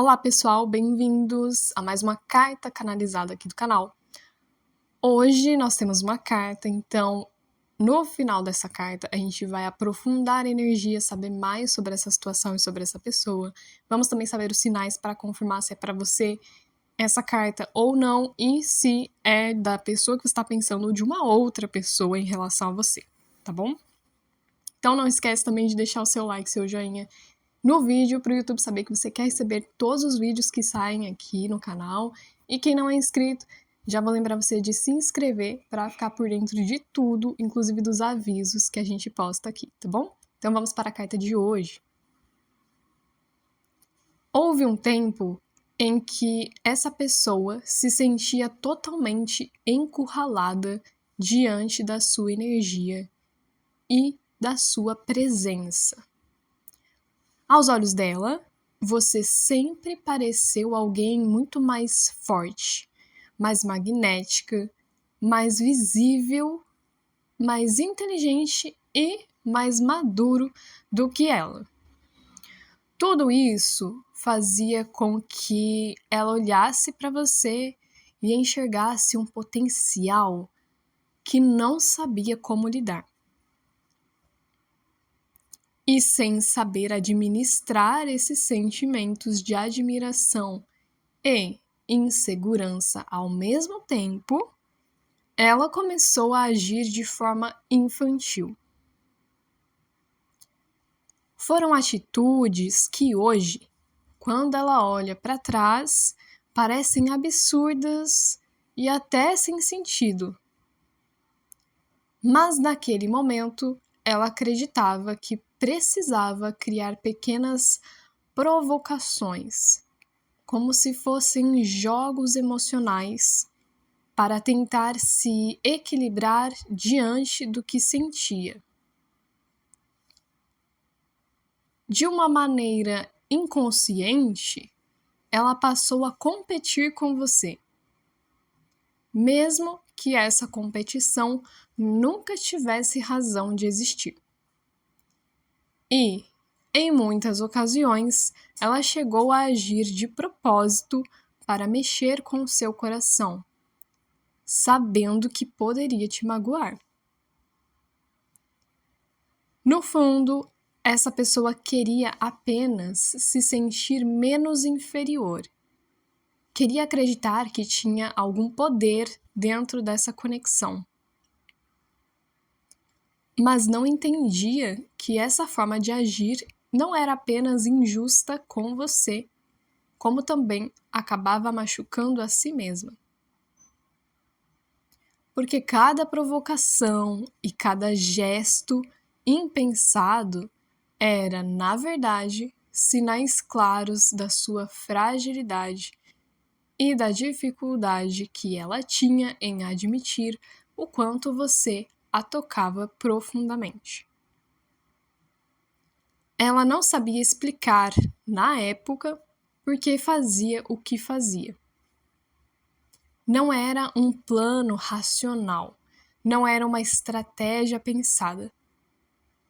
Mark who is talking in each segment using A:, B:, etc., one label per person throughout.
A: Olá pessoal, bem-vindos a mais uma carta canalizada aqui do canal. Hoje nós temos uma carta, então no final dessa carta a gente vai aprofundar a energia, saber mais sobre essa situação e sobre essa pessoa. Vamos também saber os sinais para confirmar se é para você essa carta ou não e se é da pessoa que você está pensando ou de uma outra pessoa em relação a você, tá bom? Então não esquece também de deixar o seu like, seu joinha no vídeo para o YouTube saber que você quer receber todos os vídeos que saem aqui no canal. E quem não é inscrito, já vou lembrar você de se inscrever para ficar por dentro de tudo, inclusive dos avisos que a gente posta aqui, tá bom? Então vamos para a carta de hoje. Houve um tempo em que essa pessoa se sentia totalmente encurralada diante da sua energia e da sua presença. Aos olhos dela, você sempre pareceu alguém muito mais forte, mais magnética, mais visível, mais inteligente e mais maduro do que ela. Tudo isso fazia com que ela olhasse para você e enxergasse um potencial que não sabia como lidar. E sem saber administrar esses sentimentos de admiração e insegurança ao mesmo tempo, ela começou a agir de forma infantil. Foram atitudes que hoje, quando ela olha para trás, parecem absurdas e até sem sentido. Mas naquele momento, ela acreditava que precisava criar pequenas provocações, como se fossem jogos emocionais, para tentar se equilibrar diante do que sentia. De uma maneira inconsciente, ela passou a competir com você, mesmo que essa competição nunca tivesse razão de existir. E, em muitas ocasiões, ela chegou a agir de propósito para mexer com o seu coração, sabendo que poderia te magoar. No fundo, essa pessoa queria apenas se sentir menos inferior. Queria acreditar que tinha algum poder dentro dessa conexão. Mas não entendia que essa forma de agir não era apenas injusta com você, como também acabava machucando a si mesma. Porque cada provocação e cada gesto impensado era, na verdade, sinais claros da sua fragilidade e da dificuldade que ela tinha em admitir o quanto você a tocava profundamente. Ela não sabia explicar, na época, por que fazia o que fazia. Não era um plano racional, não era uma estratégia pensada.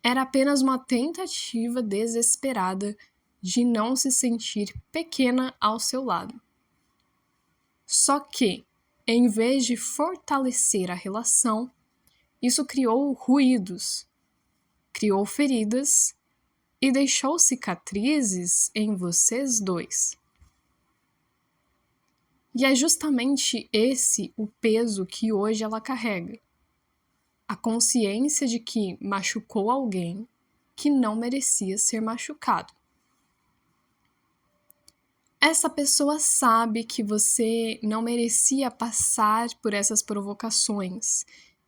A: Era apenas uma tentativa desesperada de não se sentir pequena ao seu lado. Só que, em vez de fortalecer a relação, isso criou ruídos, criou feridas e deixou cicatrizes em vocês dois. E é justamente esse o peso que hoje ela carrega. A consciência de que machucou alguém que não merecia ser machucado. Essa pessoa sabe que você não merecia passar por essas provocações,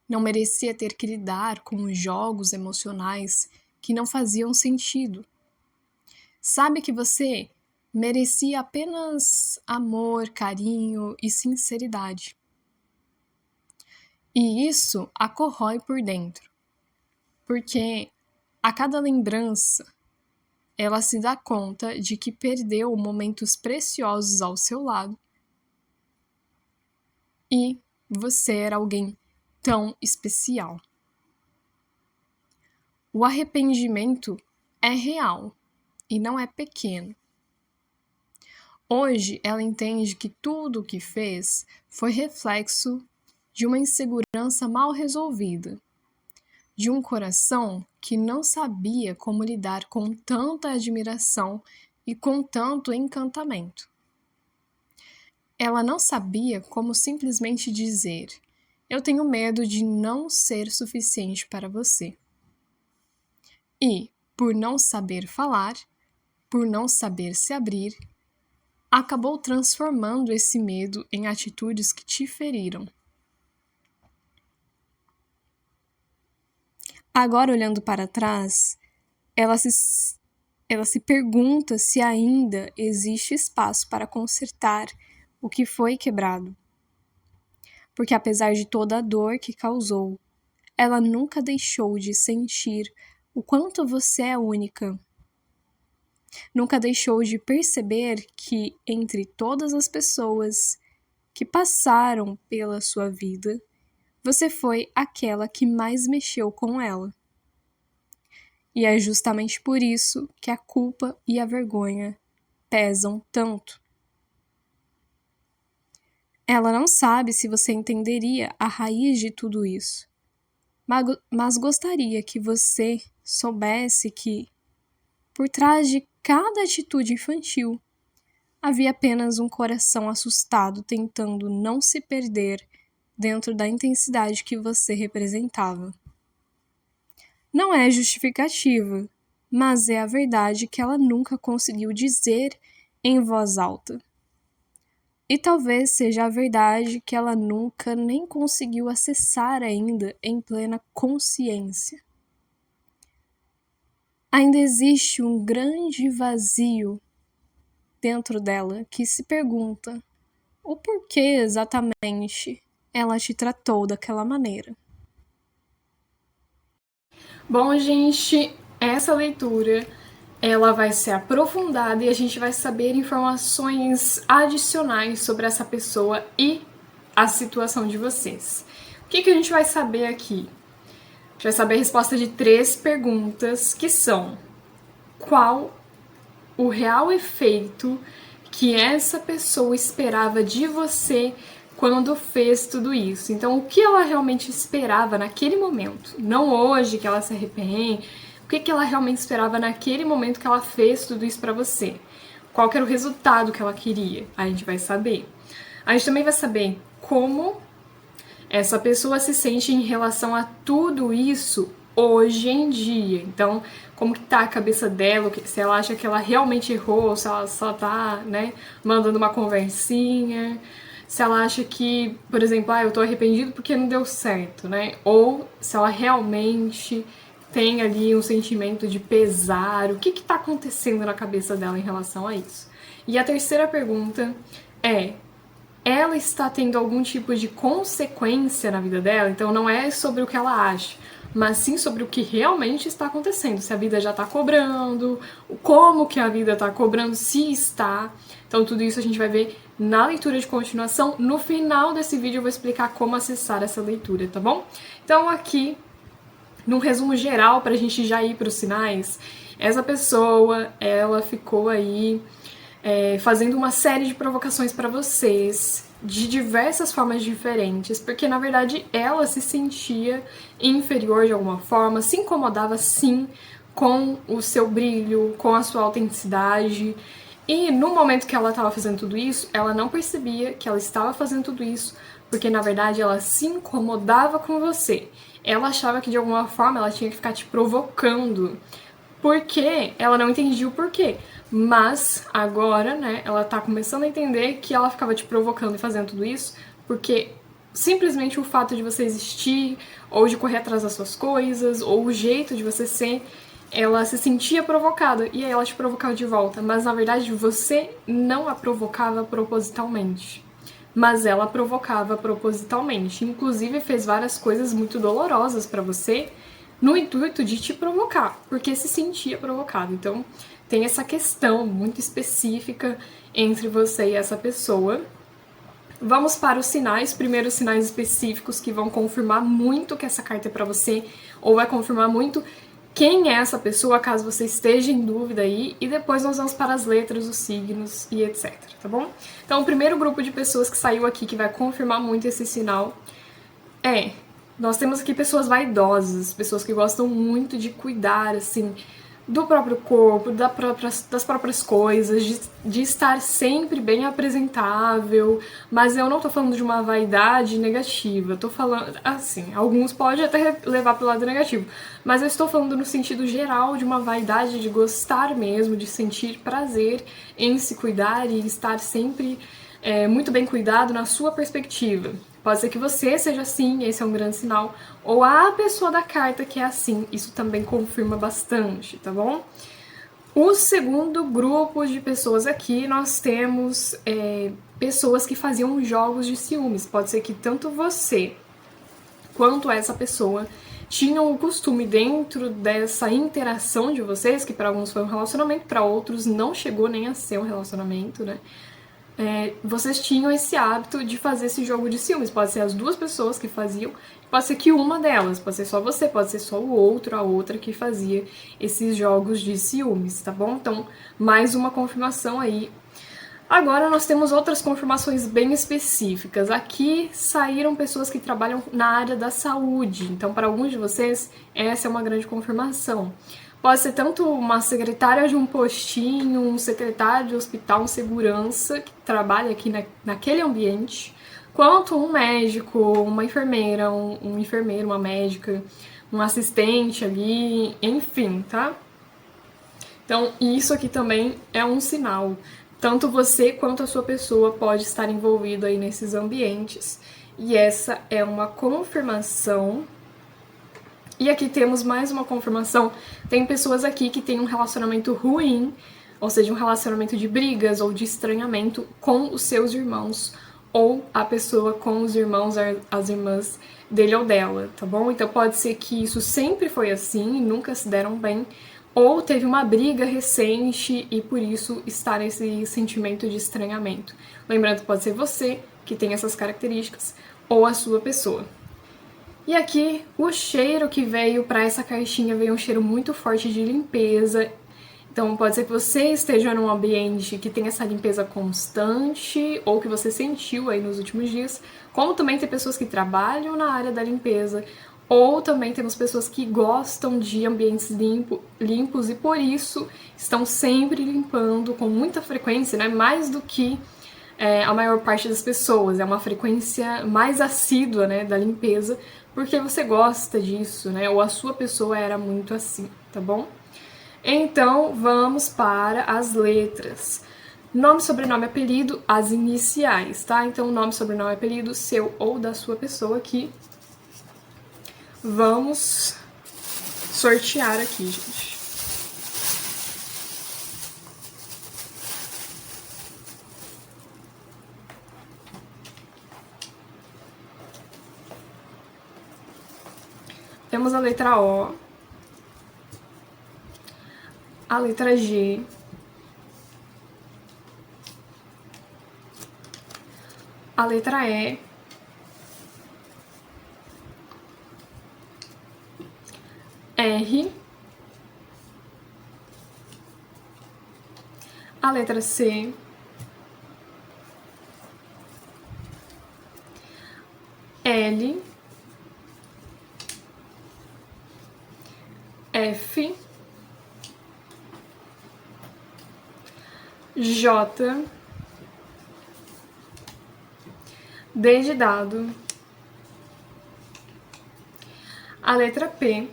A: não merecia ter que lidar com jogos emocionais que não faziam sentido. Sabe que você merecia apenas amor, carinho e sinceridade. E isso a corrói por dentro, porque a cada lembrança ela se dá conta de que perdeu momentos preciosos ao seu lado e você era alguém tão especial. O arrependimento é real e não é pequeno. Hoje, ela entende que tudo o que fez foi reflexo de uma insegurança mal resolvida, de um coração que não sabia como lidar com tanta admiração e com tanto encantamento. Ela não sabia como simplesmente dizer: "Eu tenho medo de não ser suficiente para você." E, por não saber falar, por não saber se abrir, acabou transformando esse medo em atitudes que te feriram. Agora, olhando para trás, ela se pergunta se ainda existe espaço para consertar o que foi quebrado. Porque apesar de toda a dor que causou, ela nunca deixou de sentir o quanto você é única. Nunca deixou de perceber que, entre todas as pessoas que passaram pela sua vida, você foi aquela que mais mexeu com ela. E é justamente por isso que a culpa e a vergonha pesam tanto. Ela não sabe se você entenderia a raiz de tudo isso, mas gostaria que você soubesse que, por trás de cada atitude infantil, havia apenas um coração assustado tentando não se perder dentro da intensidade que você representava. Não é justificativa, mas é a verdade que ela nunca conseguiu dizer em voz alta. E talvez seja a verdade que ela nunca nem conseguiu acessar ainda em plena consciência. Ainda existe um grande vazio dentro dela que se pergunta o porquê exatamente ela te tratou daquela maneira. Bom, gente, essa leitura ela vai ser aprofundada e a gente vai saber informações adicionais sobre essa pessoa e a situação de vocês. O que a gente vai saber aqui? A gente vai saber a resposta de 3 perguntas que são: qual o real efeito que essa pessoa esperava de você quando fez tudo isso? Então, o que ela realmente esperava naquele momento? Não hoje, que ela se arrepende. O que ela realmente esperava naquele momento que ela fez tudo isso pra você? Qual que era o resultado que ela queria? A gente vai saber. A gente também vai saber como essa pessoa se sente em relação a tudo isso hoje em dia. Então, como que tá a cabeça dela, se ela acha que ela realmente errou, ou se ela só tá, mandando uma conversinha, se ela acha que, por exemplo, eu tô arrependido porque não deu certo, ou se ela realmente tem ali um sentimento de pesar, o que tá acontecendo na cabeça dela em relação a isso. E a terceira pergunta é: ela está tendo algum tipo de consequência na vida dela? Então não é sobre o que ela acha, mas sim sobre o que realmente está acontecendo. Se a vida já está cobrando, como que a vida está cobrando, se está. Então tudo isso a gente vai ver na leitura de continuação. No final desse vídeo eu vou explicar como acessar essa leitura, tá bom? Então aqui, num resumo geral, pra gente já ir pros sinais, essa pessoa, ela ficou aí fazendo uma série de provocações para vocês, de diversas formas diferentes, porque na verdade ela se sentia inferior de alguma forma, se incomodava sim com o seu brilho, com a sua autenticidade. E no momento que ela estava fazendo tudo isso, ela não percebia que ela estava fazendo tudo isso, porque na verdade ela se incomodava com você. Ela achava que de alguma forma ela tinha que ficar te provocando, porque ela não entendia o porquê. Mas agora, ela tá começando a entender que ela ficava te provocando e fazendo tudo isso porque simplesmente o fato de você existir, ou de correr atrás das suas coisas, ou o jeito de você ser, ela se sentia provocada e aí ela te provocava de volta. Mas na verdade você não a provocava propositalmente, mas ela provocava propositalmente. Inclusive fez várias coisas muito dolorosas pra você no intuito de te provocar, porque se sentia provocado. Então tem essa questão muito específica entre você e essa pessoa. Vamos para os sinais. Primeiro, os sinais específicos que vão confirmar muito que essa carta é para você, ou vai confirmar muito quem é essa pessoa, caso você esteja em dúvida aí, e depois nós vamos para as letras, os signos e etc, tá bom? Então, o primeiro grupo de pessoas que saiu aqui, que vai confirmar muito esse sinal, nós temos aqui pessoas vaidosas, pessoas que gostam muito de cuidar, assim, do próprio corpo, das próprias coisas, de estar sempre bem apresentável, mas eu não tô falando de uma vaidade negativa, eu tô falando, assim, alguns podem até levar pro lado negativo, mas eu estou falando no sentido geral de uma vaidade de gostar mesmo, de sentir prazer em se cuidar e estar sempre muito bem cuidado na sua perspectiva. Pode ser que você seja assim, esse é um grande sinal, ou a pessoa da carta que é assim, isso também confirma bastante, tá bom? O segundo grupo de pessoas aqui, nós temos pessoas que faziam jogos de ciúmes. Pode ser que tanto você quanto essa pessoa tinham o costume dentro dessa interação de vocês, que para alguns foi um relacionamento, para outros não chegou nem a ser um relacionamento, né? Vocês tinham esse hábito de fazer esse jogo de ciúmes. Pode ser as duas pessoas que faziam, pode ser que uma delas, pode ser só você, pode ser só o outro, a outra que fazia esses jogos de ciúmes, tá bom? Então, mais uma confirmação aí. Agora nós temos outras confirmações bem específicas. Aqui saíram pessoas que trabalham na área da saúde. Então, para alguns de vocês, essa é uma grande confirmação. Pode ser tanto uma secretária de um postinho, um secretário de hospital, um segurança que trabalha aqui naquele ambiente, quanto um médico, uma enfermeira, um enfermeiro, uma médica, um assistente ali, enfim, tá? Então, isso aqui também é um sinal. Tanto você quanto a sua pessoa pode estar envolvido aí nesses ambientes. E essa é uma confirmação. E aqui temos mais uma confirmação. Tem pessoas aqui que têm um relacionamento ruim, ou seja, um relacionamento de brigas ou de estranhamento com os seus irmãos, ou a pessoa com os irmãos, as irmãs dele ou dela, tá bom? Então pode ser que isso sempre foi assim e nunca se deram bem, ou teve uma briga recente e por isso está nesse sentimento de estranhamento. Lembrando que pode ser você que tem essas características, ou a sua pessoa. E aqui, o cheiro que veio para essa caixinha veio um cheiro muito forte de limpeza. Então, pode ser que você esteja num ambiente que tem essa limpeza constante, ou que você sentiu aí nos últimos dias. Como também tem pessoas que trabalham na área da limpeza, ou também temos pessoas que gostam de ambientes limpos e por isso estão sempre limpando com muita frequência, né? Mais do que a maior parte das pessoas. É uma frequência mais assídua, né, da limpeza, porque você gosta disso, né? Ou a sua pessoa era muito assim, tá bom? Então, vamos para as letras. Nome, sobrenome, apelido, as iniciais, tá? Então, nome, sobrenome, apelido, seu ou da sua pessoa aqui. Vamos sortear aqui, gente. Temos a letra O, a letra G, a letra E, R, a letra C, L, F, J, D de dado, a letra P.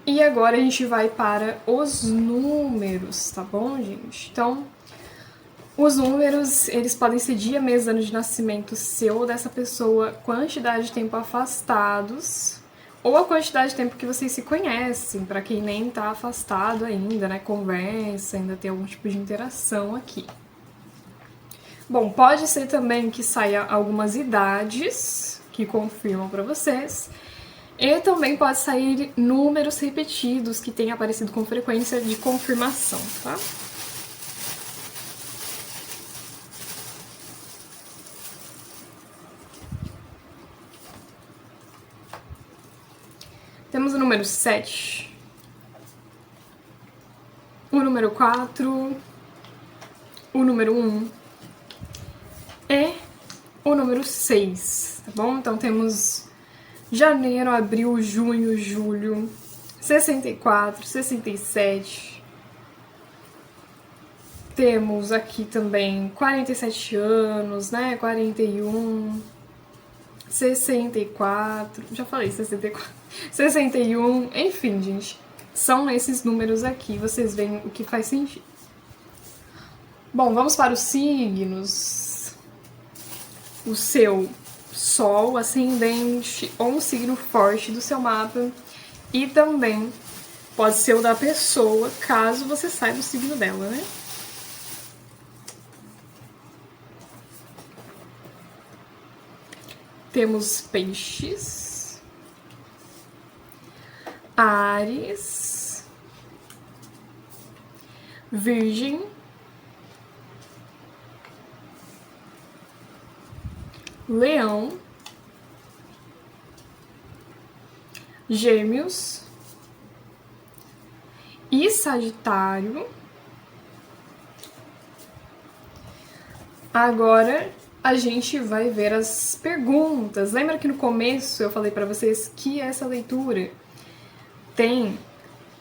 A: E agora a gente vai para os números, tá bom, gente? Então, os números, eles podem ser dia, mês, ano de nascimento seu ou dessa pessoa, quantidade de tempo afastados, ou a quantidade de tempo que vocês se conhecem, para quem nem tá afastado ainda, né? Conversa, ainda tem algum tipo de interação aqui. Bom, pode ser também que saia algumas idades que confirmam para vocês. E também pode sair números repetidos que têm aparecido com frequência de confirmação, tá? Temos o número 7, o número 4, o número 1 e o número 6, tá bom? Então temos janeiro, abril, junho, julho, 64, 67. Temos aqui também 47 anos, né? 41, 64, já falei 64, 61, enfim, gente. São esses números aqui, vocês veem o que faz sentido. Bom, vamos para os signos. O seu Sol, ascendente ou um signo forte do seu mapa. E também pode ser o da pessoa, caso você saiba o signo dela, né? Temos Peixes, Áries, Virgem, Leão, Gêmeos e Sagitário. Agora a gente vai ver as perguntas. Lembra que no começo eu falei para vocês que essa leitura tem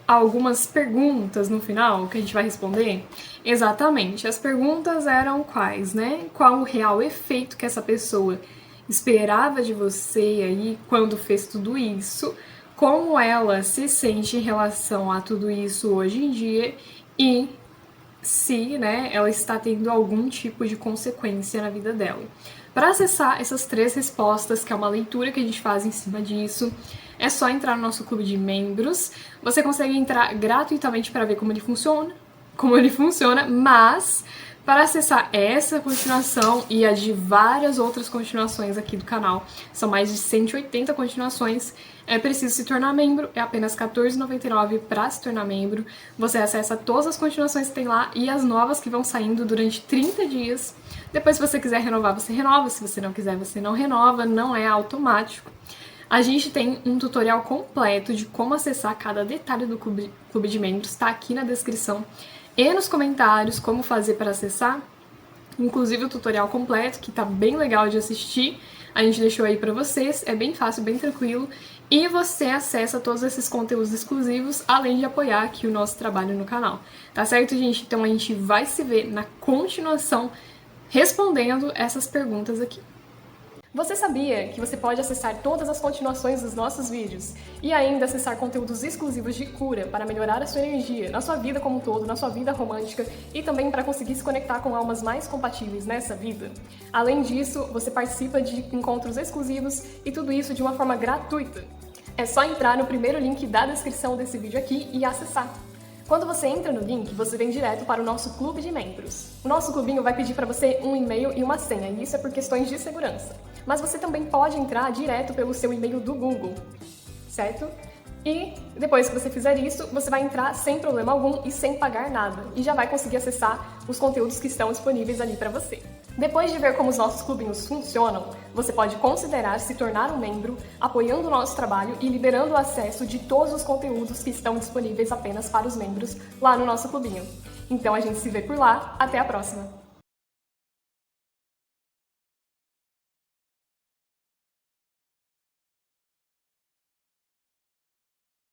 A: algumas perguntas no final que a gente vai responder? Exatamente. As perguntas eram quais, né? Qual o real efeito que essa pessoa esperava de você aí quando fez tudo isso? Como ela se sente em relação a tudo isso hoje em dia e se, né, ela está tendo algum tipo de consequência na vida dela. Para acessar essas 3 respostas, que é uma leitura que a gente faz em cima disso, é só entrar no nosso clube de membros. Você consegue entrar gratuitamente para ver como ele funciona, mas para acessar essa continuação e a de várias outras continuações aqui do canal, são mais de 180 continuações, é preciso se tornar membro, é apenas R$14,99 para se tornar membro. Você acessa todas as continuações que tem lá e as novas que vão saindo durante 30 dias. Depois, se você quiser renovar, você renova. Se você não quiser, você não renova, não é automático. A gente tem um tutorial completo de como acessar cada detalhe do clube de membros, está aqui na descrição e nos comentários como fazer para acessar. Inclusive o tutorial completo, que tá bem legal de assistir, a gente deixou aí pra vocês, é bem fácil, bem tranquilo, e você acessa todos esses conteúdos exclusivos, além de apoiar aqui o nosso trabalho no canal. Tá certo, gente? Então a gente vai se ver na continuação respondendo essas perguntas aqui. Você sabia que você pode acessar todas as continuações dos nossos vídeos e ainda acessar conteúdos exclusivos de cura para melhorar a sua energia, na sua vida como um todo, na sua vida romântica e também para conseguir se conectar com almas mais compatíveis nessa vida? Além disso, você participa de encontros exclusivos e tudo isso de uma forma gratuita. É só entrar no primeiro link da descrição desse vídeo aqui e acessar. Quando você entra no link, você vem direto para o nosso clube de membros. O nosso clubinho vai pedir para você um e-mail e uma senha, e isso é por questões de segurança. Mas você também pode entrar direto pelo seu e-mail do Google, certo? E depois que você fizer isso, você vai entrar sem problema algum e sem pagar nada, e já vai conseguir acessar os conteúdos que estão disponíveis ali para você. Depois de ver como os nossos clubinhos funcionam, você pode considerar se tornar um membro, apoiando o nosso trabalho e liberando o acesso de todos os conteúdos que estão disponíveis apenas para os membros lá no nosso clubinho. Então a gente se vê por lá, até a próxima!